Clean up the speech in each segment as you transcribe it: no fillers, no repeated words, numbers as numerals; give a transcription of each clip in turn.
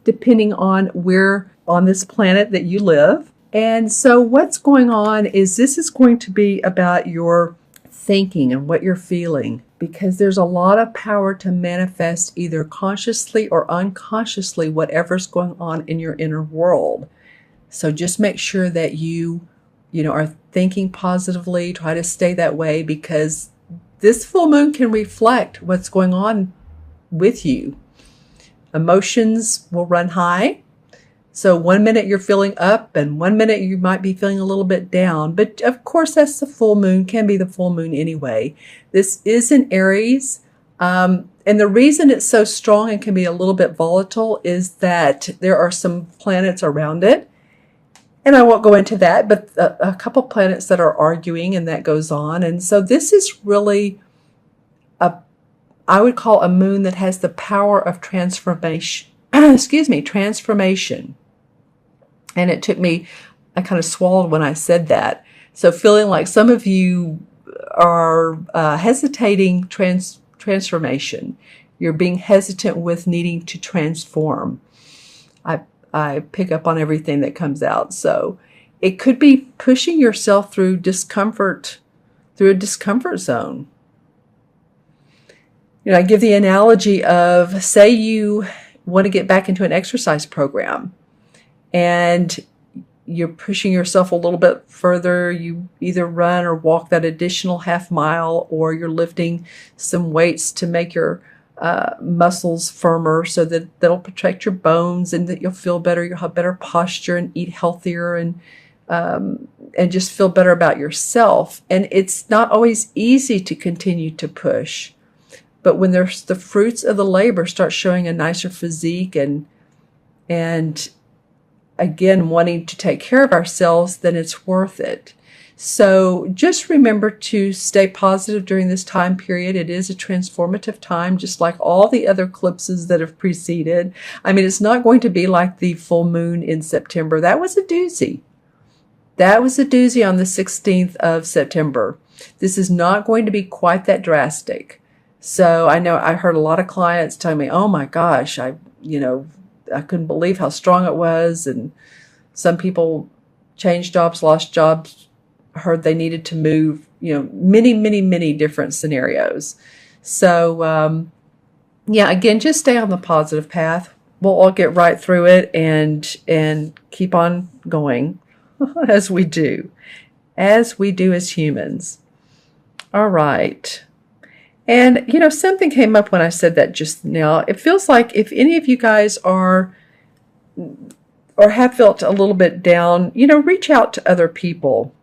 depending on where on this planet that you live. And so what's going on is this is going to be about your thinking and what you're feeling, because there's a lot of power to manifest either consciously or unconsciously whatever's going on in your inner world. So just make sure that you are thinking positively. Try to stay that way, because this full moon can reflect what's going on with you. Emotions will run high. So 1 minute you're feeling up and 1 minute you might be feeling a little bit down. But of course, that's the full moon, can be the full moon anyway. This is in Aries. And the reason it's so strong and can be a little bit volatile is that there are some planets around it. And I won't go into that, but a couple planets that are arguing, and that goes on. And so this is really I would call a moon that has the power of transformation. Transformation. And it took me, I kind of swallowed when I said that. So feeling like some of you are hesitating transformation. You're being hesitant with needing to transform. I pick up on everything that comes out. So it could be pushing yourself through discomfort, through a discomfort zone. I give the analogy of, say you want to get back into an exercise program and you're pushing yourself a little bit further. You either run or walk that additional half mile, or you're lifting some weights to make your muscles firmer so that that'll protect your bones and that you'll feel better. You'll have better posture and eat healthier and just feel better about yourself. And it's not always easy to continue to push. But when there's the fruits of the labor start showing a nicer physique and again, wanting to take care of ourselves, then it's worth it. So just remember to stay positive during this time period. It is a transformative time, just like all the other eclipses that have preceded. I mean, it's not going to be like the full moon in September. That was a doozy. That was a doozy on the 16th of September. This is not going to be quite that drastic. So I know I heard a lot of clients tell me, oh my gosh, I couldn't believe how strong it was. And some people changed jobs, lost jobs, heard they needed to move, many, many, many different scenarios. So, again, just stay on the positive path. We'll all get right through it and keep on going as we do as humans. All right. And, something came up when I said that just now. It feels like if any of you guys are or have felt a little bit down, reach out to other people.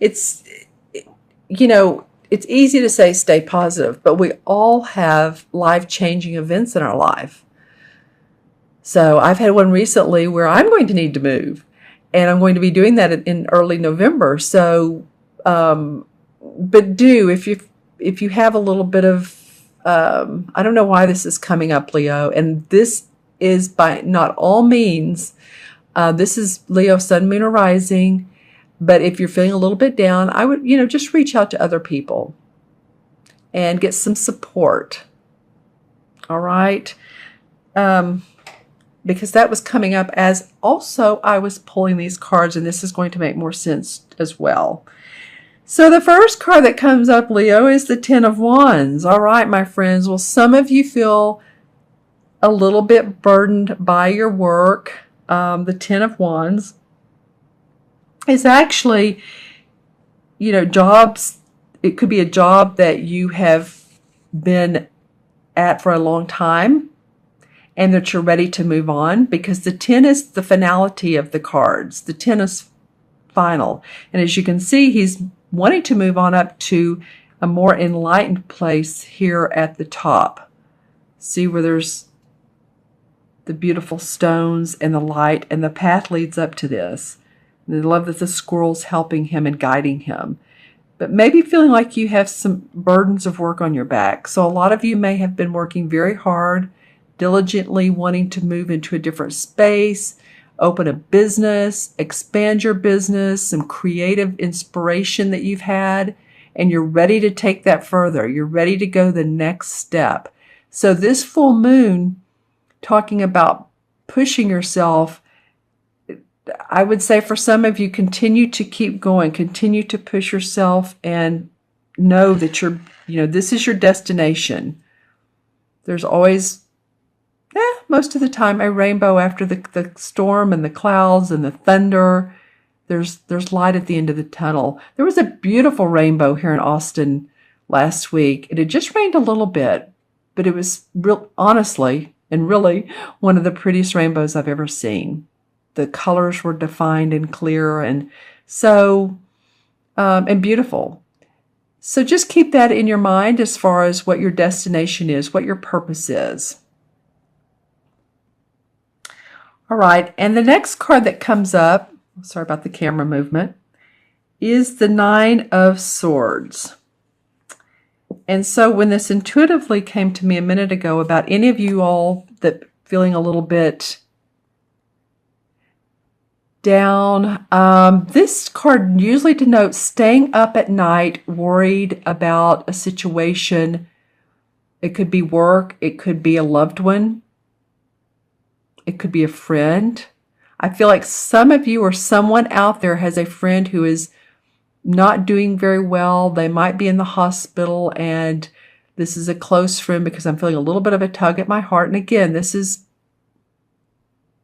It's easy to say stay positive, but we all have life-changing events in our life. So I've had one recently where I'm going to need to move, and I'm going to be doing that in early November. So, but if you have a little bit of, I don't know why this is coming up, Leo, and this is by not all means, this is Leo, Sun, Moon, or Rising. But if you're feeling a little bit down, I would, just reach out to other people and get some support. All right. Because that was coming up as also I was pulling these cards, and this is going to make more sense as well. So the first card that comes up, Leo, is the Ten of Wands. All right, my friends. Well, some of you feel a little bit burdened by your work. The Ten of Wands is actually, jobs. It could be a job that you have been at for a long time and that you're ready to move on, because the 10 is the finality of the cards. The 10 is final. And as you can see, he's wanting to move on up to a more enlightened place here at the top. See where there's the beautiful stones and the light, and the path leads up to this. And I love that the squirrel's helping him and guiding him. But maybe feeling like you have some burdens of work on your back. So a lot of you may have been working very hard, diligently wanting to move into a different space, open a business, expand your business, some creative inspiration that you've had, and you're ready to take that further. You're ready to go the next step. So this full moon, talking about pushing yourself, I would say for some of you, continue to keep going, continue to push yourself, and know that this is your destination. There's always, most of the time, a rainbow after the storm and the clouds and the thunder. There's light at the end of the tunnel. There was a beautiful rainbow here in Austin last week. It had just rained a little bit, but it was honestly and really one of the prettiest rainbows I've ever seen. The colors were defined and clear, and so and beautiful. So just keep that in your mind as far as what your destination is, what your purpose is. All right, and the next card that comes up, sorry about the camera movement, is the Nine of Swords. And so when this intuitively came to me a minute ago about any of you all that feeling a little bit down, this card usually denotes staying up at night worried about a situation. It could be work, it could be a loved one, it could be a friend. I feel like some of you or someone out there has a friend who is not doing very well. They might be in the hospital, and this is a close friend because I'm feeling a little bit of a tug at my heart. And again, this is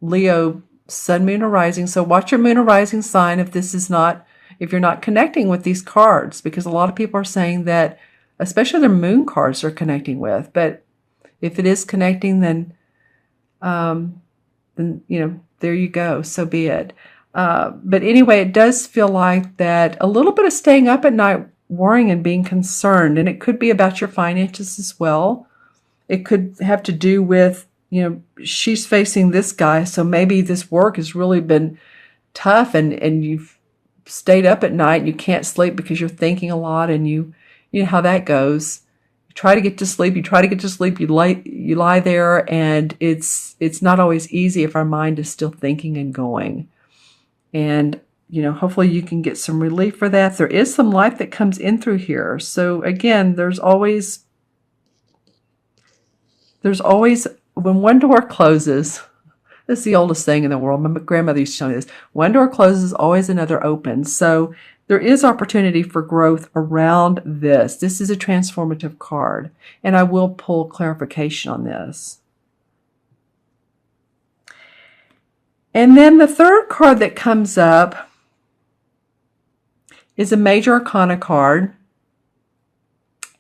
Leo, Sun, Moon, or Rising. So watch your Moon or Rising sign if you're not connecting with these cards, because a lot of people are saying that, especially their Moon cards are connecting with. But if it is connecting, then there you go. So be it. But anyway, it does feel like that a little bit of staying up at night, worrying and being concerned. And it could be about your finances as well. It could have to do with, she's facing this guy. So maybe this work has really been tough, and you've stayed up at night and you can't sleep because you're thinking a lot, and you know how that goes. You try to get to sleep, you lie there, and it's not always easy if our mind is still thinking and going. And, hopefully you can get some relief for that. There is some light that comes in through here. So again, there's always when one door closes, this is the oldest thing in the world. My grandmother used to tell me this. One door closes, always another opens. So there is opportunity for growth around this. This is a transformative card, and I will pull clarification on this. And then the third card that comes up is a Major Arcana card.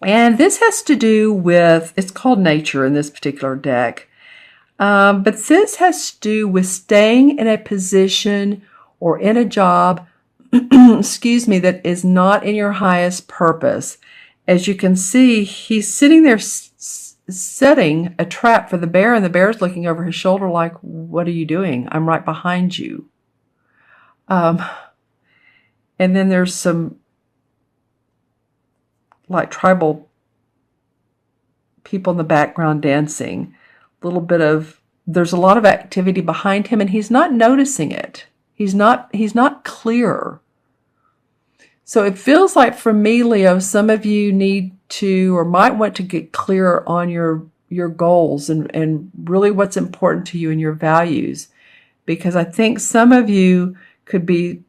And this has to do with, it's called Nature in this particular deck. But this has to do with staying in a position or in a job, that is not in your highest purpose. As you can see, he's sitting there setting a trap for the bear, and the bear's looking over his shoulder like, what are you doing? I'm right behind you. And then there's some like tribal people in the background dancing. There's a lot of activity behind him, and he's not noticing it. He's not clear. So it feels like, for me, Leo, some of you need to or might want to get clear on your goals and really what's important to you and your values. Because I think some of you could be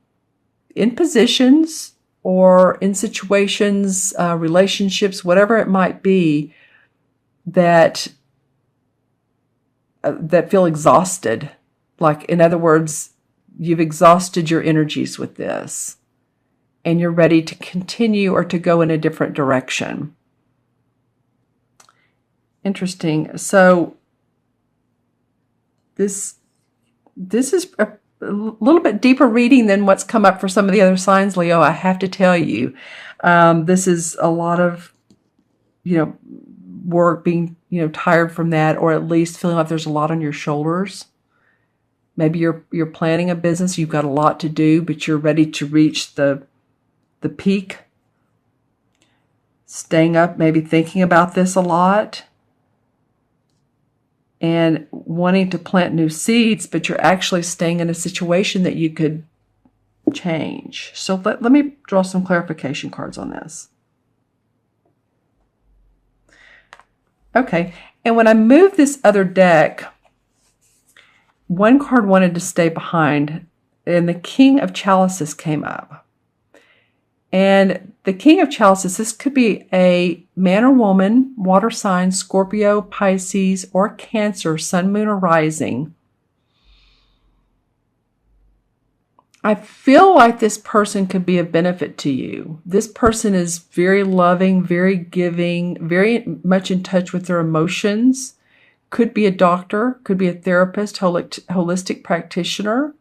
in positions or in situations, relationships, whatever it might be, that feel exhausted. Like, in other words, you've exhausted your energies with this, and you're ready to continue or to go in a different direction. Interesting. So this is a little bit deeper reading than what's come up for some of the other signs, Leo, I have to tell you. This is a lot of, work, being, tired from that, or at least feeling like there's a lot on your shoulders. Maybe you're planning a business, you've got a lot to do, but you're ready to reach the peak. Staying up, maybe thinking about this a lot, and wanting to plant new seeds, but you're actually staying in a situation that you could change. So let me draw some clarification cards on this. Okay, and when I moved this other deck, one card wanted to stay behind, and the King of Chalices came up. And the King of Chalices, this could be a man or woman, water sign, Scorpio, Pisces, or Cancer, Sun, Moon, or Rising. I feel like this person could be of benefit to you. This person is very loving, very giving, very much in touch with their emotions. Could be a doctor, could be a therapist, holistic practitioner,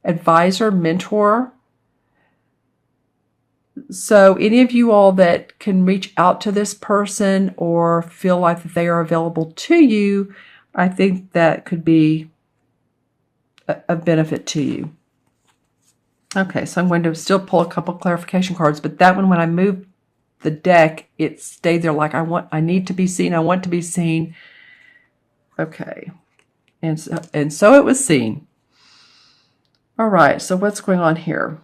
advisor, mentor. So any of you all that can reach out to this person or feel like that they are available to you, I think that could be a benefit to you. Okay, so I'm going to still pull a couple clarification cards, but that one, when I moved the deck, it stayed there like I need to be seen, I want to be seen. Okay, and so it was seen. All right, so what's going on here?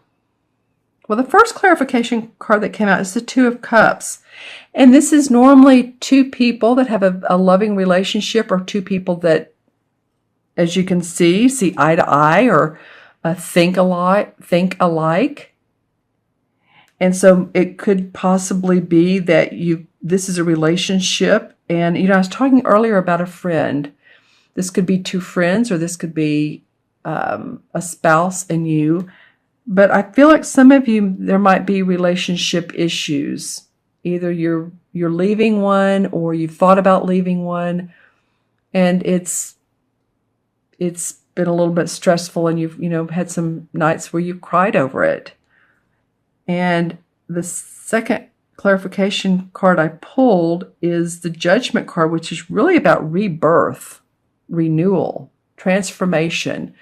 Well, the first clarification card that came out is the Two of Cups. And this is normally two people that have a loving relationship, or two people that, as you can see eye to eye, or think alike. And so it could possibly be that this is a relationship. And, I was talking earlier about a friend. This could be two friends, or this could be a spouse and you. But I feel like some of you, there might be relationship issues. Either you're leaving one, or you've thought about leaving one, and it's been a little bit stressful, and you've had some nights where you cried over it. And the second clarification card I pulled is the Judgment card, which is really about rebirth, renewal, transformation.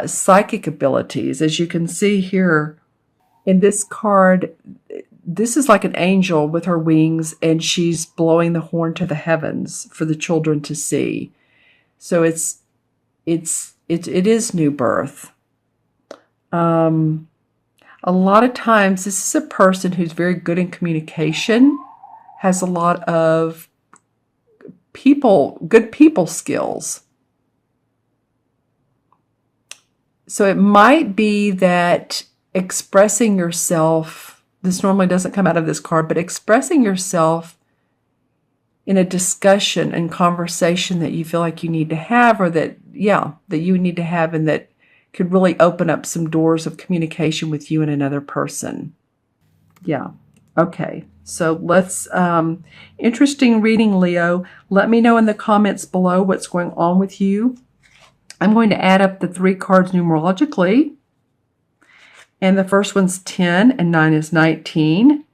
Psychic abilities. As you can see here in this card, this is like an angel with her wings, and she's blowing the horn to the heavens for the children to see. So it is new birth. A lot of times this is a person who's very good in communication, has a lot of good people skills. So it might be that expressing yourself, this normally doesn't come out of this card, but expressing yourself in a discussion and conversation that you feel like you need to have, or that you need to have, and that could really open up some doors of communication with you and another person. Yeah. Okay. So let's, interesting reading, Leo. Let me know in the comments below what's going on with you. I'm going to add up the three cards numerologically. And the first one's 10, and 9 is 19.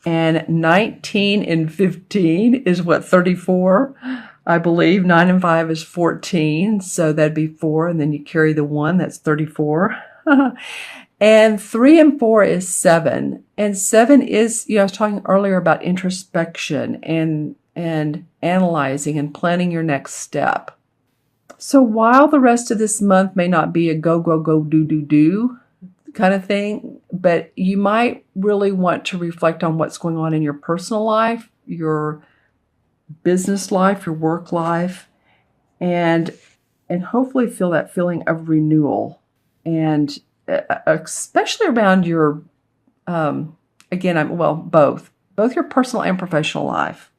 And 19 and 15 is what, 34, I believe. 9 and 5 is 14, so that'd be 4. And then you carry the 1, that's 34. And 3 and 4 is 7. And 7 is, I was talking earlier about introspection and analyzing and planning your next step. So while the rest of this month may not be a go, go, go, do, do, do kind of thing, but you might really want to reflect on what's going on in your personal life, your business life, your work life, and hopefully feel that feeling of renewal. And especially around your, both your personal and professional life.